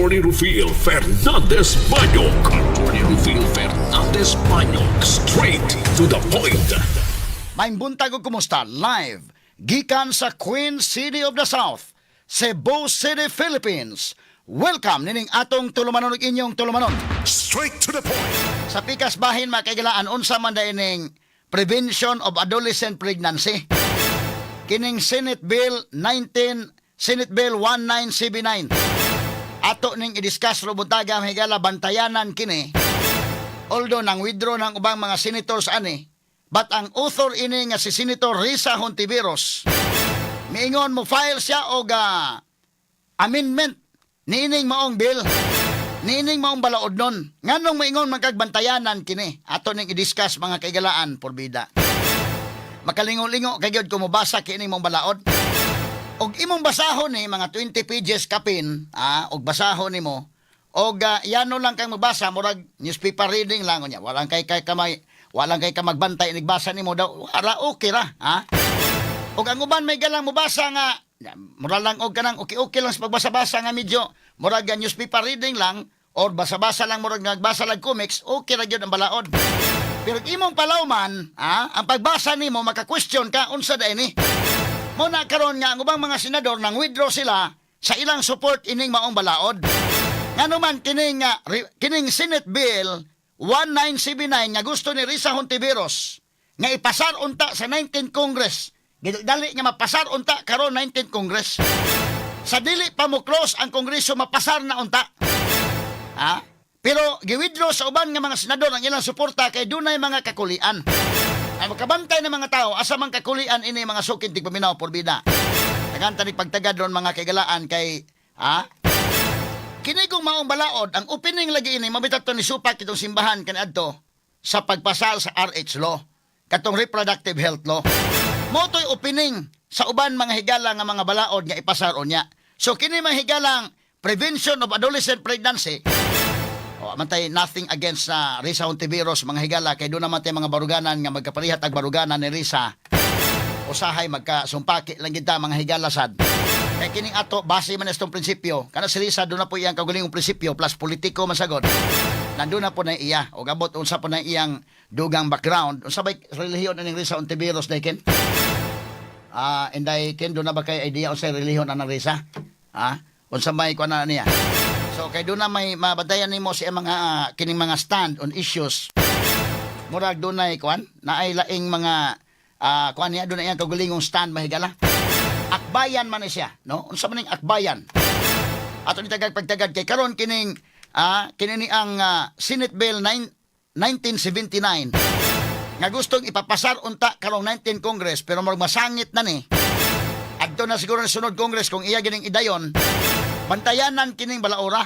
Attorney Rufil Fernandez Banyok. Attorney Rufil Fernandez Banyok. Straight to the point. May buntag o kumusta? Live. Gikan sa Queen City of the South, Cebu City, Philippines. Welcome nining atong tulumanon ug inyong tulumanon. Straight to the point. Sa pikas bahin makaigalaan unsa man ining Prevention of Adolescent Pregnancy. Kining Senate Bill 1979. Ato ning i-discuss ro buntaga higala bantayanan kini. Although nang withdraw ng ubang mga senators ani, but ang author ini nga si Senator Risa Hontiveros, miingon mo file siya og amendment niining maong bill, niining maong balaod nun. Nganong miingon magkagbantayanan kini? Ato ning i-discuss mga kaigalaan porbida. Makalingo-lingo kay gyud ko mobasa kini mong balaod. Og imong basahon ni mga 20 pages kapin, og basahon nimo. Og yano lang kay magbasa murag newspaper reading lang unya. Walang kay ka magbantay nagbasa nimo daw. Wala okay ra, Og ang uban may galang mobasa nga mura lang og kanang okay lang sa pagbasa-basa nga medyo murag newspaper reading lang or basa-basa lang murag nagbasa lang comics, okay ra gyud ang balaod. Pero imong palawman, ang pagbasa nimo maka-question ka unsa da ini. Mo na karon nga ang ubang mga senador nang withdraw sila sa ilang support ining maong balaod. Ngano man kining Senate Bill 1979 nga gusto ni Risa Hontiveros nga ipasar unta sa 19th Congress. Dali nga mapasar unta karon 19th Congress. Sa dili pa mo close ang Kongreso mapasar na unta. Pero gi-withdraw sa uban nga mga senador ang ilang suporta kay dunay mga kakulian. Ay makabantay ng mga tao asa man kakulian ini mga sukid tigpaminaw porbida. Naganta ni pagtagad ron mga kaigalaan kay kini kung maong balaod ang opening lagi ini mabitato ni supak itong simbahan kaniadto sa pagpasal sa RH law katong reproductive health law. Mo toy opening sa uban mga higala nga mga balaod nga ipasar unya. So kini mga higalang Prevention of Adolescent Pregnancy. Mantay nothing against Risa Hontiveros mga higala kay doon naman tayo mga baruganan nga magkaparihat ang baruganan ni Risa. Usahay magkasumpaki lang kita mga higala sad. Kay kining ato base man istong prinsipyo. Kana si Risa doon na po iyang kagulingong prinsipyo plus politiko masagod. Nandun na po na iya o gabot unsa po na iyang dugang background. Unsa bay relihiyon ni Risa Hontiveros dayken? Inday ken doon na ba kay idea unsa relihiyon ana Risa? Unsa may kuan na niya? So kay doon na may mabadayan nimo sa mga kining mga stand on issues. Murag doon na kuan na ay laing mga kuan niya doon na iyang kagulingong stand mahigala. Akbayan man siya, no? Unsa man ning akbayan? Ato ni pagtagad kay karon kining kini ang Senate Bill 1979 nga gustong ipapasar unta karong 19th Congress pero murag masangit na ni. Adto na siguro sa sunod Congress kung iya gining idayon. Bantayanan kining balaora,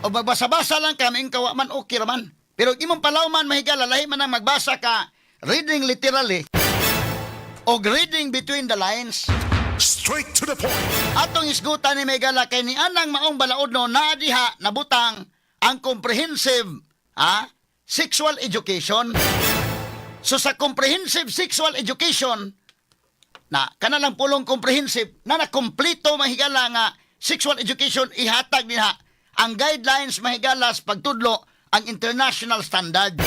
O magbasa-basa lang kami kawa man okay raman. Pero imong palawman mahigala lahi man ang magbasa ka reading literally o reading between the lines. Straight to the point. Atong isgutan ni Megala kay ni anang maong balaod no na diha nabutang ang comprehensive sexual education. So sa comprehensive sexual education na kanalang pulong comprehensive na nakompleto mahigala nga sexual education ihatag niya ang guidelines mahigalas pagtudlo ang international standard.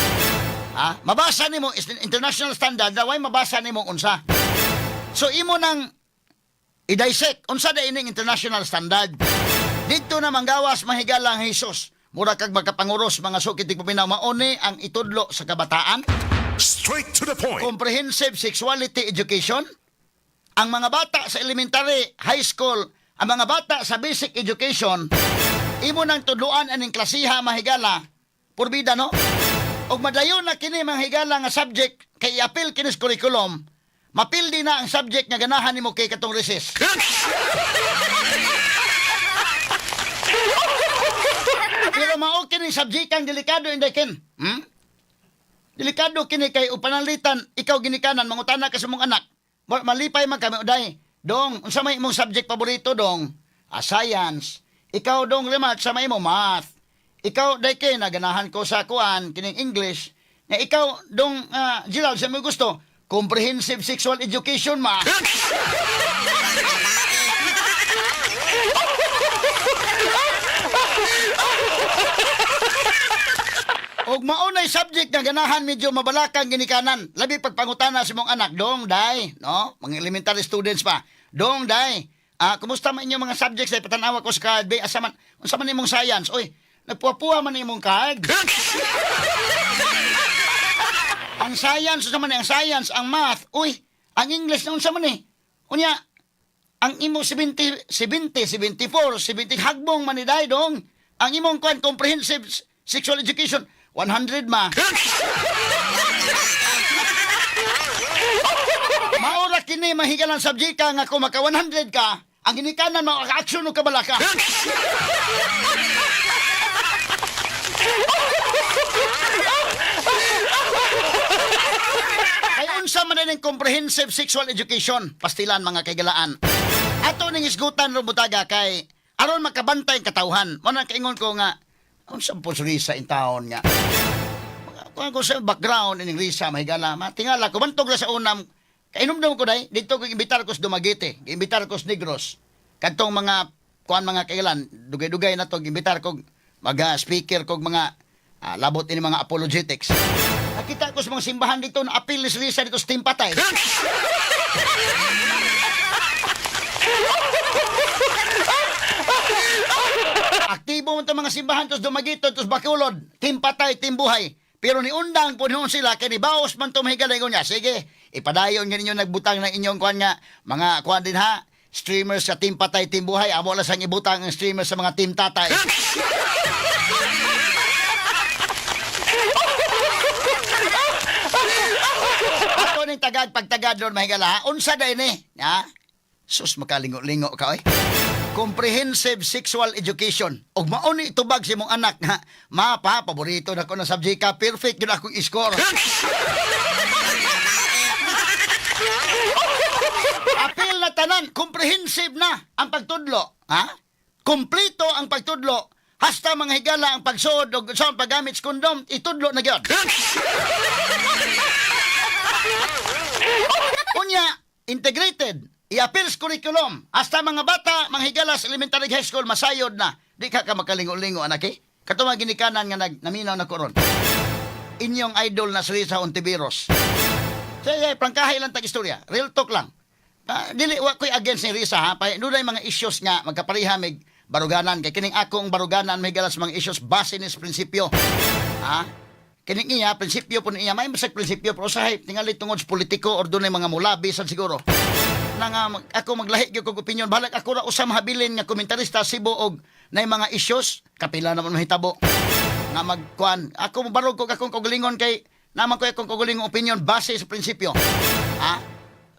Mabasa nimo is international standard daway mabasa nimo unsa. So imo nang i-dissect unsa da ining international standard. Dito na manggawas mahigala ang Jesus. Mura kag magkapanguros mga sukit tigpaminaw mauni ang itudlo sa kabataan. Straight to the point. Comprehensive sexuality education. Ang mga bata sa elementary, high school, ang mga bata sa basic education, imo nang tudloan aning klasiha mahigala, purbida no? Og madayon na kini mahigala nga subject kay i-appeal kinis curriculum, mapildi na ang subject nga ganahan nimo kay katong recess. Pero mao kini subject kang delikado inday ken. Delikado kini kay upanalitan ikaw ginikanan mangutana ka sa mong anak. Malipay man kami uday. Dong, unsa may imong subject paborito dong? Science. Ikaw dong remat sa may mo math. Ikaw day kay naganahan ko sa kuan kining English. Nga ikaw dong Gerald sa mo gusto comprehensive sexual education ma. Og maunay subject nga ganahan medyo mabalakang ginikanan. Labi pagpangutana sa mong anak, dong, day, no? Mga elementary students pa. Dong, day, kumusta man inyong mga subjects ay patanawa ko sa card, bay, unsa man imong science? Oy, nagpuwa man imong card. Ang science, unsa man ang science, ang math, uy, ang English na unsa man Unya, ang imo 70, 74, 70 hagbong man ni day, dong. Ang imong comprehensive sexual education 100 ma. Maura kini mahigalang subject ka nga kung maka 100 ka, ang ginikanan mo action o kabalaka. Kay unsa man ning comprehensive sexual education, pastilan mga kaigalaan. Ato ning isgutan ro butaga kay aron makabantay ang katawhan. Mo nang kaingon ko nga unsa po sa Risa in town nga. Kung ko sa background ining Risa mahigala, matingala ko bantog la sa unam. Kainom ko dai dito ko imbitar ko sa Dumaguete, imbitar ko sa Negros. Kadtong mga kuan mga kailan, dugay-dugay na to imbitar ko speaker kog mga labot ini mga apologetics. Nakita ko sa mga simbahan dito na apil ni Risa dito sa Timpatay. Aktibo mo itong mga simbahan, tos Dumaguete, tos Bacolod, Timpatay, Timbuhay. Pero ni undang po noon sila, kaya ni baos man ito mahigalay ko niya. Sige, ipadayon nga ninyo nagbutang ng inyong kuhan nga, mga kuhan din ha, streamers sa Timpatay, Timbuhay, amo lang sang ibutang ang streamers sa mga Team Tatay. Ato ning tagad, pagtagad doon mahigala, ha? Unsa day ni? Ha? Sus, makalingo-lingo ka, oy. Comprehensive sexual education. Og mauni itubag si mong anak nga, mapa, paborito na ko na subject ka, perfect yun akong score. Apil na tanan, comprehensive na ang pagtudlo. Ha? Kompleto ang pagtudlo. Hasta mga higala ang pagsuod o sa paggamit sa kondom, itudlo na gyud. Unya, integrated. I-appeals curriculum. Hasta mga bata, mga higalas, elementary high school, masayod na. Di ka makalingo-lingo, anak eh. Kato mga ginikanan nga naminaw na koron. Inyong idol na si Risa Hontiveros. Sige, prangkahay lang tag-istorya. Real talk lang. Dili, ko'y against ni Risa, ha? Doon ay mga issues nga, magkapariha, may baruganan. Kaya kining akong baruganan, may galas mga issues, base nis prinsipyo. Ha? Kining iya, prinsipyo po niya, may masag prinsipyo, pero usahay, tingali tungod sa politiko, or doon ay mga mulabi, san siguro. Ako maglahi gyud kog opinion balag ako ra usa mahabilin nga komentarista Cebu og nay mga issues kapila naman mahitabo nga magkuan ako barog kog akong kaugalingon kay naman ko akong kaugalingong opinion base sa prinsipyo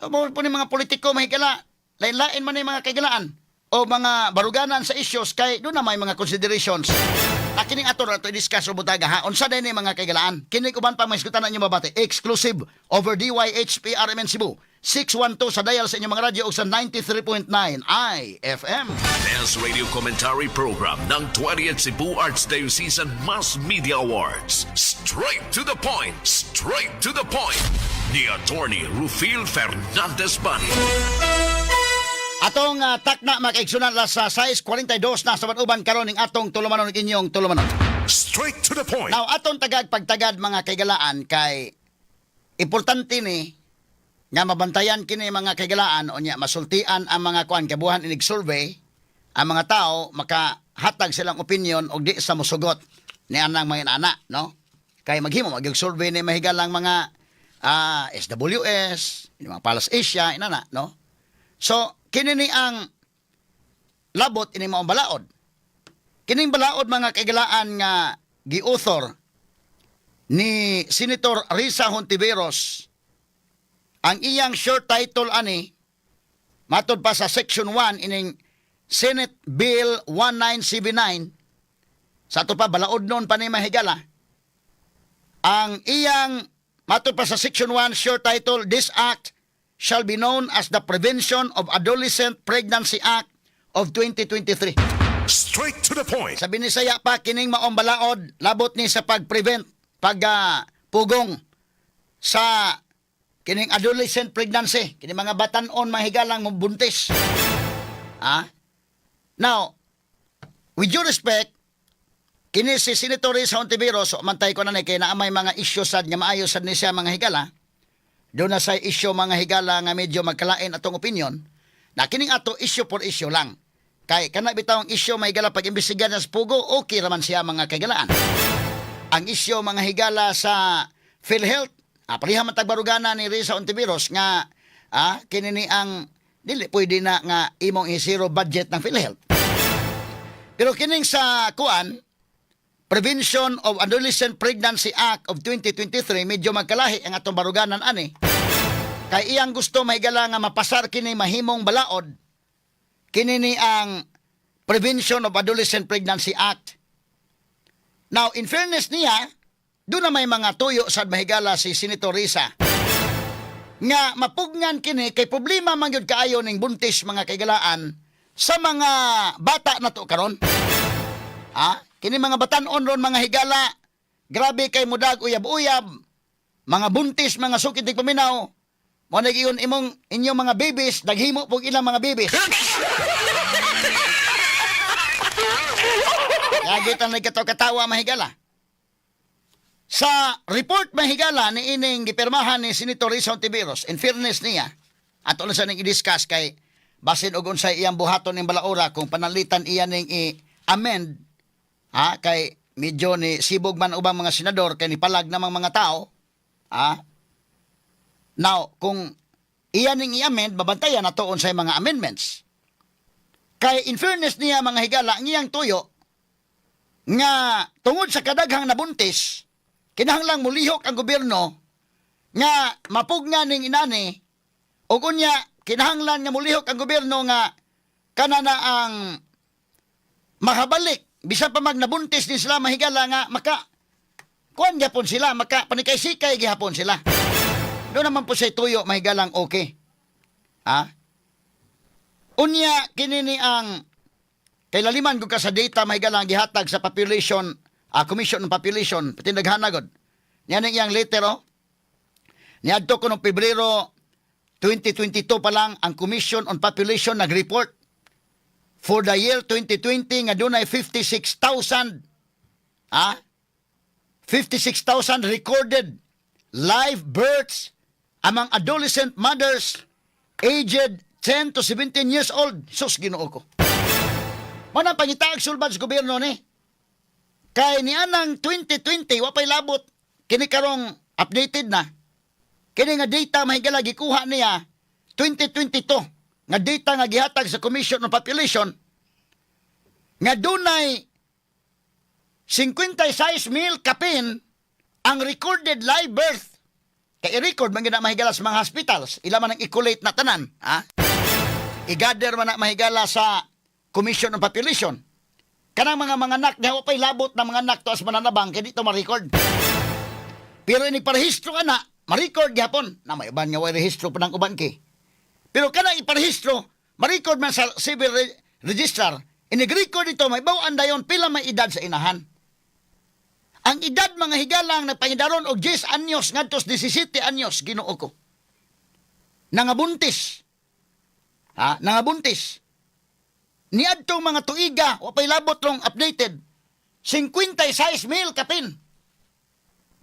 mo po ni mga politiko mahigala lain-lain man ni mga kaigalaan o mga baruganan sa issues kay do na may mga considerations kining ato ra to i-discuss ro butaga ha unsa day ni mga kaigalaan kini uban pa maisgutan ninyo babate exclusive over DYHP RMN Cebu 612 sa dial sa inyong mga radyo o sa 93.9 IFM. Dance Radio Commentary Program ng 20th Cebu Arts Diocesan Mass Media Awards. Straight to the point. Straight to the point. Ni Attorney Rufil Fernandez Bani. Atong takna makaigsunan la sa 6:42 na sa uban karon ning atong tulumanon inyong tulumanon. Straight to the point. Now atong pagtagad mga kaigalaan kay importante ni nga mabantayan kini mga kaigalaan o nya masultian ang mga kuan kabuhan inig survey ang mga tao makahatag silang opinion og di sa mosugot ni anang mga anak no kay maghimo mag-survey ni mahigalang mga SWS mga Palas Asia inana no so kini ni ang labot ini maong balaod kining balaod mga kaigalaan nga gi-author ni Senator Risa Hontiveros. Ang iyang short title ani matod pa sa section 1 ining Senate Bill 1979 sa ato pa balaod noon pa ni mahigala. Ang iyang matod pa sa section 1 short title, this act shall be known as the Prevention of Adolescent Pregnancy Act of 2023. Straight to the point. Sa Binisaya pa kining maong balaod labot ni sa pag-prevent pugong sa kining adolescent pregnancy, kining mga batanon mahigalang mabuntis. Now, with due respect, kini si Senator Risa Hontiveros, mantay ko na kay naamay mga isyu sad nga maayo sad ni siya mga higala. Doon na sa isyu mga higala nga medyo magkalain atong opinion. Na kining ato issue for issue lang. Kay kana bitawng isyu mga higala pag imbestigahan sa Pugo, okay raman siya mga kagalaan. Ang isyu mga higala sa PhilHealth, pariha man tagbarugana ni Risa Hontiveros nga kini ni ang dili pwede na nga imong i-zero budget ng PhilHealth. Pero kining sa kuan Prevention of Adolescent Pregnancy Act of 2023 medyo magkalahi ang atong baruganan ani. Kay iyang gusto mahigala nga mapasar kini mahimong balaod kini ni ang Prevention of Adolescent Pregnancy Act. Now, in fairness niya, doon na may mga tuyo sa mahigala si Senator Risa nga mapugnan kini kay problema man gyud kaayo ning buntis mga kaigalaan sa mga bata na to karon. Kini mga batan-on ron mga higala, grabe kay mudag uyab-uyab, mga buntis, mga sukit tig paminaw, mo nagiyon inyong mga babies, naghimo pog ilang mga babies. Yagitan na katawa mahigala. Sa report mahigala ni ining gipirmahan ni Senator Risa Hontiveros, in fairness niya, ato na sa ning i-discuss kay basin og unsay iyang buhaton ning balaura kung panalitan iya ning i-amend kay medyo ni sibog man ubang mga senador kay ni palag namang mga tao. Now, kung iya ning i-amend, babantayan na toon sa mga amendments. Kay in fairness niya mga higala, ang iyang tuyo nga tungod sa kadaghang nabuntis, kinahanglang mulihok ang gobyerno nga mapugna ning inani o kunya kinahanglan nga mulihok ang gobyerno nga kanana ang makabalik bisan pa mag nabuntis din sila mahigala nga kuan gyapon sila maka panikay-sikay gihapon sila. Doon naman po sa tuyo mahigalang okay. Unya kini ni ang kailaliman ko ka sa data mahigalang gihatag sa population Commission on Population patindaghan gud. Yan ang iyang letter niadto ko noong Pebrero 2022 pa lang ang Commission on Population nag-report for the year 2020 nga dunay 56,000 56,000 recorded live births among adolescent mothers aged 10 to 17 years old. Sus Ginoo ko. Mo nang pangitaag sulbad sa gobyerno ni. Kay ni anang 2020 wa pay labot kini karong updated na. Kini nga data mahigala gikuha niya 2022 nga data nga gihatag sa Commission on Population nga dunay 56,000 kapin ang recorded live birth. Kay i-record man gina mahigala sa mga hospitals, ila man ang i-collate na tanan, i-gather man na mahigala sa Commission on Population. Kanang mga anak nga wa pay labot na mga anak to as mananabang kay dito ma-record. Pero ini parehistro ana, ma-record gyapon na may uban nga way rehistro pa ng uban ki. Pero kana iparehistro, ma-record man sa civil registrar, inig-record ito, may bawaan dayon pila may edad sa inahan. Ang edad mga higalang nagpangidaron og 10 anyos ngadtos 17 anyos Ginoo ko. Nangabuntis. Nangabuntis. Niadtong mga tuiga, wa pay labot long updated. 56,000 kapin.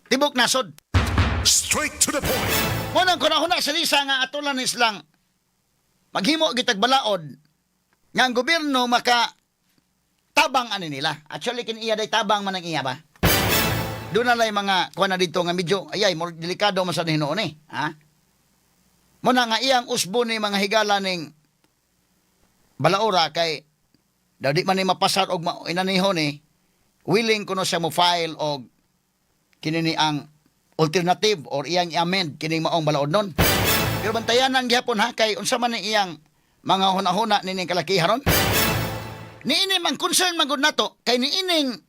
Tibok nasod. Straight to the point. Munang kunahuna sa Risa nga atulan islang maghimo gitag balaod nga ang gobyerno maka tabang ani nila. Actually kin iya day tabang man ang iya ba. Doon na lang mga kuha na dito nga medyo ayay more delikado man sa hinoon eh. Muna nga iyang usbo ni mga higala ning balaura kay daw di man ni mapasar og inanihon willing kuno siya mo file og kini ni ang alternative or iyang i-amend kining maong balaod nun. Pero bantayanan gihapon kay unsa man ang iyang mga hunahuna nining kalakiharon. Niini man concern man gud nato kay niining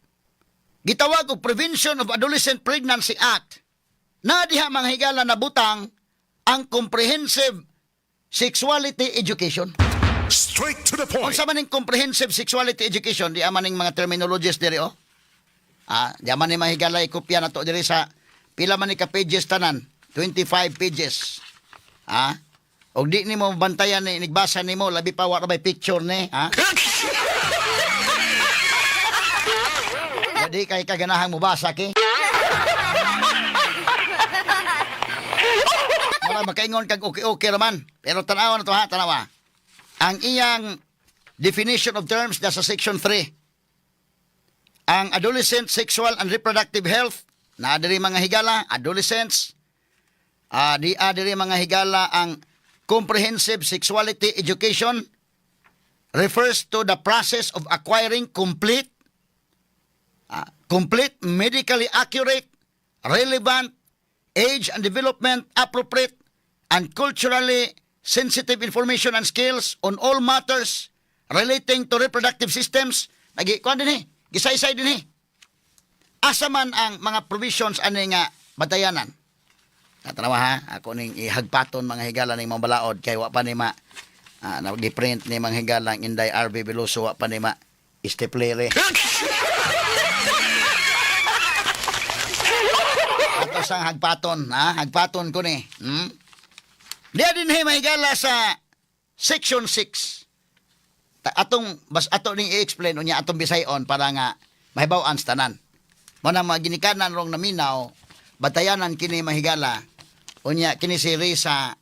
gitawag og Prevention of Adolescent Pregnancy Act. Na diha mga higala na butang ang comprehensive sexuality education. Straight to the point. Unsa man ning comprehensive sexuality education, di man ning mga terminologies diri di man ni mga higala ikopya nato diri sa pila man ni ka pages tanan, 25 pages. Og di nimo bantayan ni nigbasa nimo labi pa wa ra bay picture ni, di kay kaganahang mubasa ki. Wala makaingon kag okay raman. Pero tanawa na to ha, tanawa. Ang iyang definition of terms nasa section 3. Ang adolescent sexual and reproductive health na diri mga higala, adolescents, di diri mga higala ang comprehensive sexuality education refers to the process of acquiring complete, medically accurate, relevant, age and development appropriate, and culturally sensitive information and skills on all matters relating to reproductive systems. Kuan din gisay-say din asa man ang mga provisions ani nga batayanan. Natanawa ha, ako ning ihagpaton mga higala ning mga balaod kay wa pa ni ma nag-print ni mga higala ang Inday RB Veloso wa pa ni ma isteplere. Ato sang hagpaton, hagpaton ko ni. Diya din mga higala sa section 6. Ato ning i-explain unya atong bisayon para nga mahibaw-an tanan. Mo na mga ginikanan rong naminaw batayanan kini mahigala unya kini si Risa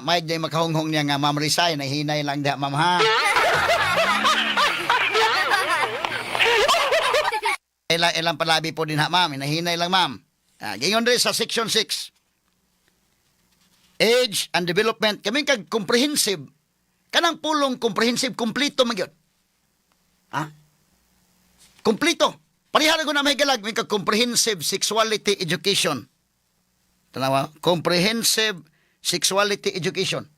may day makahonghong niya nga Ma'am Risa na hinay lang da ma'am ha. Ilang palabi po din ha ma'am, nahinay lang ma'am. Gingon rin sa section 6. Age and development kami kag comprehensive. Kanang pulong comprehensive kompleto magyud. Kompleto. Parihara ko na may galag may comprehensive sexuality education. Tanawa, comprehensive sexuality education.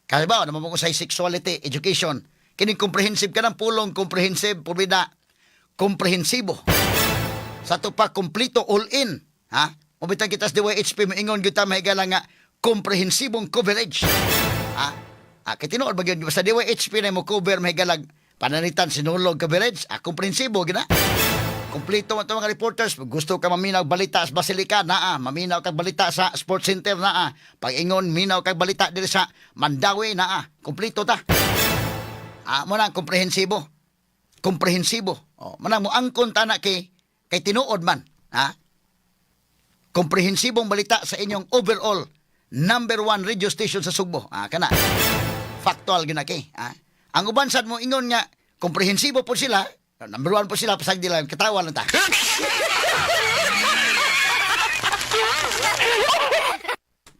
Kasi ba, naman mo sa sexuality education. Kining comprehensive ka ng pulong comprehensive, pumida, komprehensibo. Sa to pa, kompleto, all in. Mabitang kita sa DYHP, maingon kita may galang nga komprehensibong coverage. Kitinood ba yun? Sa DYHP na mo cover may galag pananitan sinulog coverage. Komprehensibo, gina. Kompleto man ito mga reporters. Gusto ka maminaw balita sa Basilica, maminaw kag balita sa Sports Center, pag-ingon, minaw kag balita dito sa Mandawi, kompleto ta. Muna ang komprehensibo. Komprehensibo. Muna mo angkon ta na kay tinuod man. Komprehensibong balita sa inyong overall number 1 radio station sa Sugbo. Kana. Factual ginaki. Ang uban sad mo ingon nga komprehensibo po sila. Number 1 po sila, pasag nila, katawa lang ta.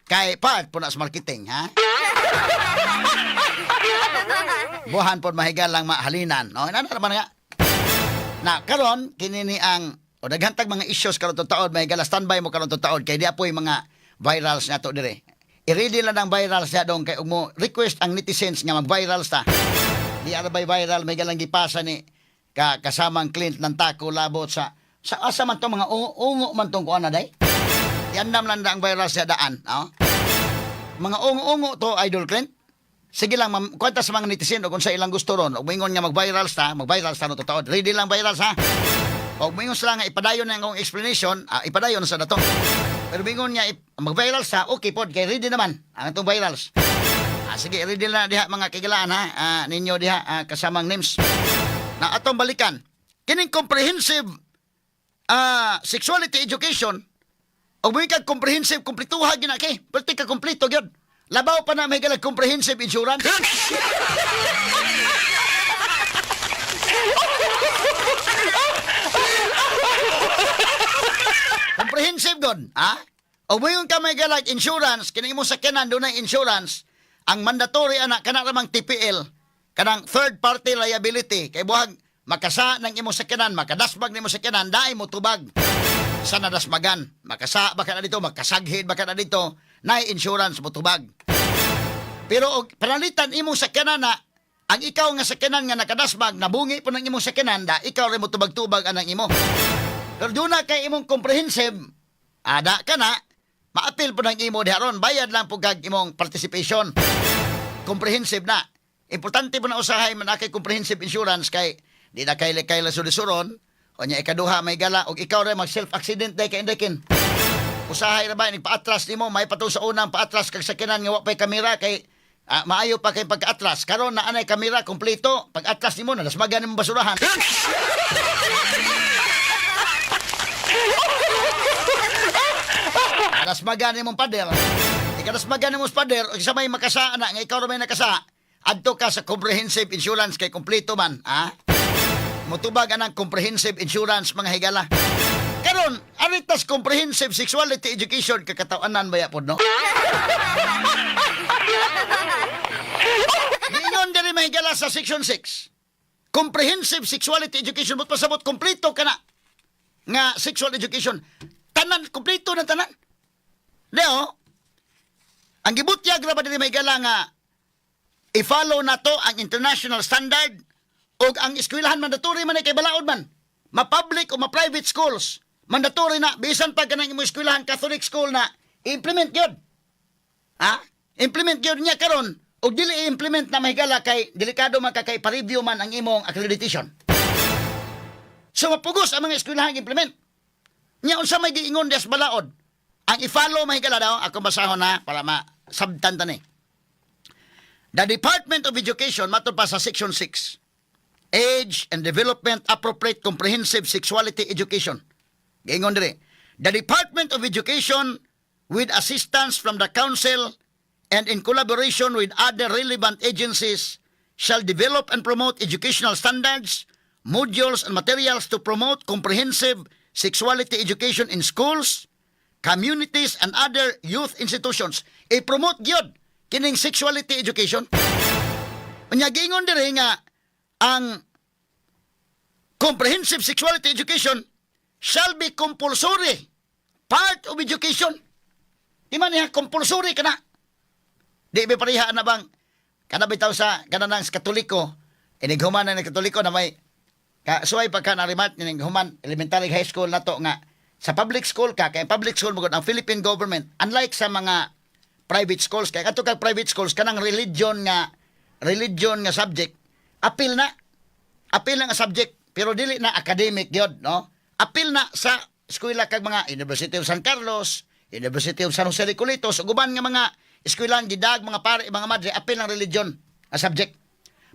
Kay part po na sa marketing, Buhan po mahigal lang mahalinan. Naman nga. Karon kinini ang, naghantag mga issues karon to taon, mahigal standby mo karon to taon, kay di apoy mga virals na to dire. I-ready lang ang virals na dong, kay mo request ang netizens nga mag-virals ta. Di arabay viral, mahigal lang gipasa ni kasamang Clint ng tako labot sa asa man to mga ungo man tong kuan na day. Yandam lang ang viral sa daan, mga ungo to Idol Clint. Sige lang kwenta sa mga netizen o kung sa ilang gusto ron, og moingon nga mag-viral ta no to taod. Ready lang viral ha. Og moingon sila nga ipadayon na ang explanation, ipadayon sa dato. Pero moingon nga mag-viral sa okay pod kay ready naman ang atong virals. Sige, ready na diha mga kigalaan ninyo diha kasamang names. Na atong balikan kining comprehensive sexuality education o may kag comprehensive kumpletuha gina kay perti ka kompleto gyud labaw pa na may galag comprehensive insurance. Comprehensive god o may ka may galag insurance kini imo sakyanan dunay insurance ang mandatory anak kana ramang TPL kanang third party liability kay buhag makasa ng imo sakyanan, makadasbag ng imo sakyanan, dai mo tubag sa nadasmagan. Makasa baka na dito, makasaghid baka na dito, na insurance mo tubag. Pero og panalitan imo sakyanan na ang ikaw nga sakyanan nga nakadasbag, nabungi po ng imong sakyanan, da ikaw rin mo tubag-tubag anang imo. Pero doon na kay imong comprehensive, ada ka na, maapil po ng imo diharon, bayad lang po kag imong participation. Comprehensive na. Importante po na usahay man kay comprehensive insurance kay di na kay sulisuron o nya ikaduha may gala og ikaw rin mag self accident day kay indekin. Usahay ra ba nagpa-atras nimo may pato sa unang pa-atras kag sakyanan nga wa pay kamera kay maayo pa kay pagka-atras karon na anay kamera kompleto pag-atras nimo na dasmagan nimo basurahan. kadasmagan nimong pader. Ikadasmagan nimong pader, o isa may makasa na, nga ikaw rin may nakasa, adto ka sa comprehensive insurance kay kompleto man, ha? Mutubag anang comprehensive insurance mga higala. Karon, aritas comprehensive sexuality education kakatawanan ba yapod, no? Ngayon diri mahigala sa section 6. Comprehensive sexuality education but pasabot kompleto ka na nga sexual education. Tanan, kompleto na tanan. Leo, ang gibutyag na ba diri mahigala nga i-follow na to ang international standard o ang eskwelahan mandatory man ay kay balaod man. Ma-public o ma-private schools. Mandatory na. Bisan pag kanang imong eskwelahan Catholic school na implement yun. Ha? Implement yun niya karon o dili i-implement na mahigala kay delikado man kay pa-review man ang imong accreditation. So mapugos ang mga eskwelahan implement. Nya unsa may giingon des balaod. Ang i-follow mahigala daw ako basahon na para ma-sabtan tani. The Department of Education matod pa sa section 6. Age and Development Appropriate Comprehensive Sexuality Education. Giingon dire. The Department of Education with assistance from the Council and in collaboration with other relevant agencies shall develop and promote educational standards, modules and materials to promote comprehensive sexuality education in schools, communities and other youth institutions. I-promote gyud kining sexuality education. Unya giingon dire nga ang comprehensive sexuality education shall be compulsory part of education. Di man niya compulsory kana. Di ba pareha na bang kada bitaw sa kanang Katoliko, inighuman na ng Katoliko na may suway pagka narimat ning human elementary high school nato nga sa public school ka kay public school mo ang Philippine government unlike sa mga private schools kay kadto kag private schools kanang religion nga subject apil na nga subject pero dili na academic gyud no apil na sa eskwela kag mga University of San Carlos, University of San Jose de Culitos ug uban nga mga eskwelahan gidag mga pare mga madre apil ng religion nga subject.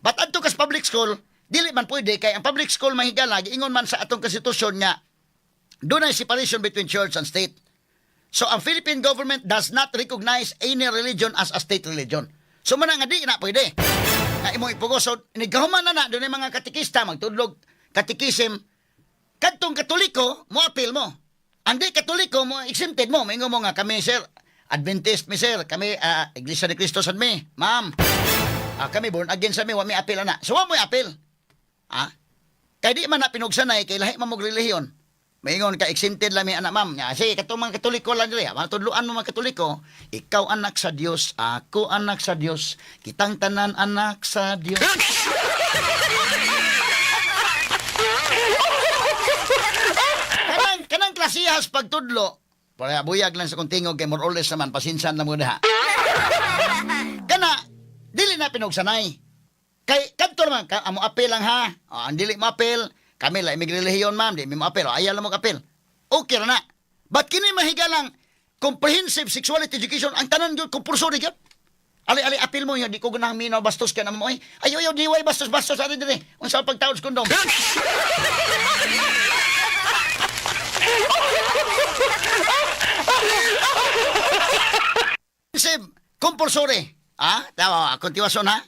But adto kas public school dili man pwede kay ang public school mahigala giingon man sa atong konstitusyon nga dunay separation between church and state. So ang Philippine government does not recognize any religion as a state religion. So man nga di na pwede. Nga imong ipugos so nigahuman na dunay mga katikista magtudlog katikisim kadtong Katoliko mo apil mo. Ang di Katoliko mo exempted mo maingon mo nga kami sir Adventist mi sir kami Iglesia ni Cristo San mi ma'am. Kami born again sa mi wa mi apil ana. So wa mo apil. Kay di man na pinugsanay kay lahi man mong relihiyon. Maingon ka exempted lang mi anak ma'am. Sige katong mga Katoliko lang diri. Matudloan mo mga Katoliko, ikaw anak sa Dios, ako anak sa Dios, kitang tanan anak sa Dios. kanang klasihas pagtudlo. Para buyag lang sa kuntingog kay more or less naman pasinsan na mo diha. Kana dili na pinugsanay. Kay kadto man amo apel lang ha. Ang dili mo apel, kami la imigrelihiyon ma'am, di mo apel. Ayaw lang mo apel. Okay ra na. But kini mahigalang comprehensive sexuality education ang tanan gyud compulsory gyud. Ali apel mo yun, di ko gunang minaw bastos ka na mo. Ayaw diway bastos ari dire. Unsa pagtaod kondom. Compulsory. Tawa, kontiwasyon ha.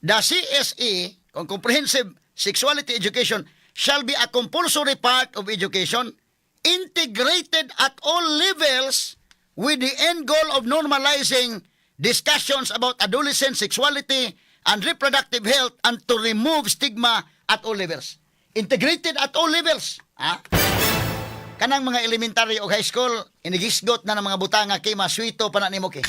The CSE, Comprehensive Sexuality Education, shall be a compulsory part of education, integrated at all levels with the end goal of normalizing discussions about adolescent sexuality and reproductive health and to remove stigma at all levels. Integrated at all levels. Kanang mga elementary o high school, inigisgot na ng mga butanga kay maswito pa na nimo kay.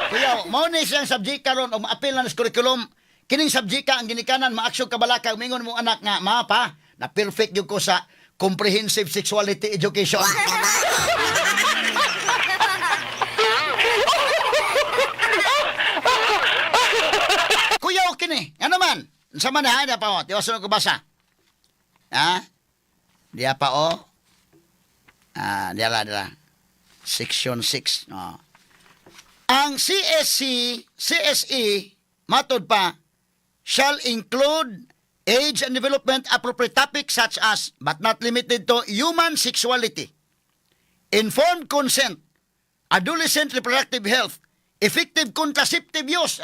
Kuya, mao ni siyang subject karon og maapil na sa curriculum. Kining subject ka ang ginikanan maaksyon kabalaka mingon mo anak nga mapa na perfect gyud ko sa comprehensive sexuality education. Kuya, okay ni. Ano man? Sa man ha, diya pa o. Tiwasun ko basa. Diya pa o. Diya la. Section 6. Ang CSE, matod pa, shall include age and development appropriate topics such as, but not limited to, human sexuality, informed consent, adolescent reproductive health, effective contraceptive use,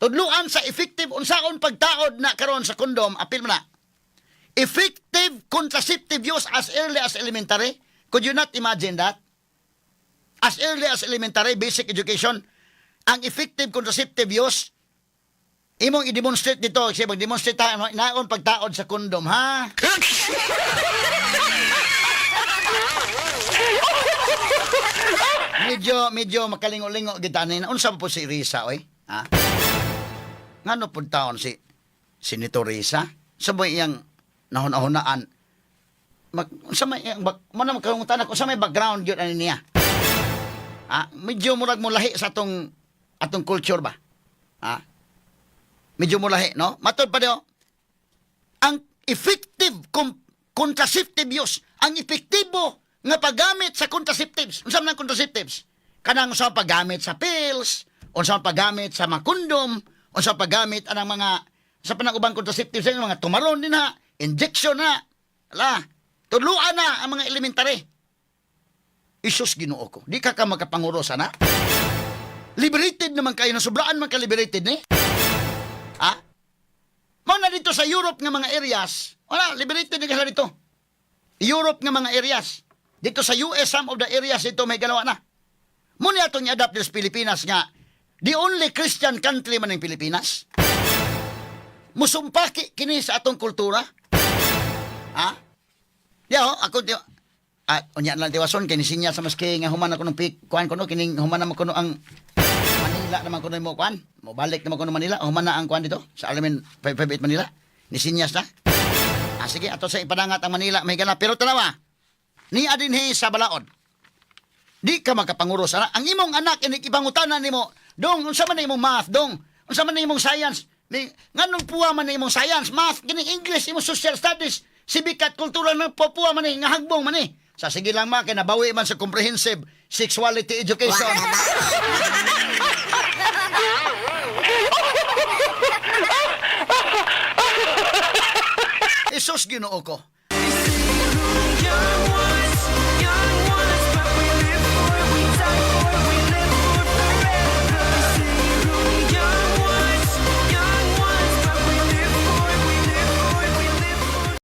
tudluan sa effective unsaon pagtaod na karon sa kondom, apil mo na. Effective contraceptive use as early as elementary. Could you not imagine that? As early as elementary, basic education, ang effective contraceptive use, imong i-demonstrate dito, kasi mag-demonstrate tayo, naon pagtaod sa kondom, ha? medyo makalingo-lingo kita na unsa po si Risa, oy? Ha? Ngano pud taon si Senator Risa? Sabay iyang nahuna-hunaan. Unsa may man makaungutan ako sa may background gyud ani niya. Ha? Medyo murag mo lahi sa atong culture ba? Ha? Medyo mo lahi, no? Matod pa dio. Ang effective contraceptive use, ang epektibo nga paggamit sa contraceptives. Unsa man ang contraceptives? Kanang unsa paggamit sa pills, unsa paggamit sa mga kondom, unsa paggamit anang mga sa panang-ubang contraceptives, mga tumaron din na, injection na. Ala, tuluan na ang mga elementary. Isus Ginoo ko. Di ka magkapangurosa na? Liberated naman kayo, nasubraan man ka liberated ni. Ha? Mo na dito sa Europe nga mga areas, wala, liberated na ka dito. Europe nga mga areas. Dito sa US, some of the areas dito may ganawa na. Muna ito ni-adapt sa Pilipinas nga, the only Christian country man ng Pilipinas. Musumpaki kini sa atong kultura. Ha? Di ako, unya lang tiwason, kini sinya sa maski nga human ako ng kuhan ko no, kining human naman ko no ang Manila naman ko no mo kuhan. Mo balik naman ko no Manila, human na ang kuhan dito, sa Alamin 558 Manila. Ni sinyas na. Sige, ato sa ipadangat ang Manila, may gana. Pero tanawa, ni adinhi sa balaod. Di ka magkapanguros. Ang imong anak, inipangutanan nimo, dong, unsa man na imong math, dong, unsa man na imong science, nganong puwa man na imong science, math, gining English, imong social studies, civic at kultura ng puwa man nga hagbong man eh. Sa sige lang kay nabawi man sa comprehensive sexuality education. Isus Ginoo ko.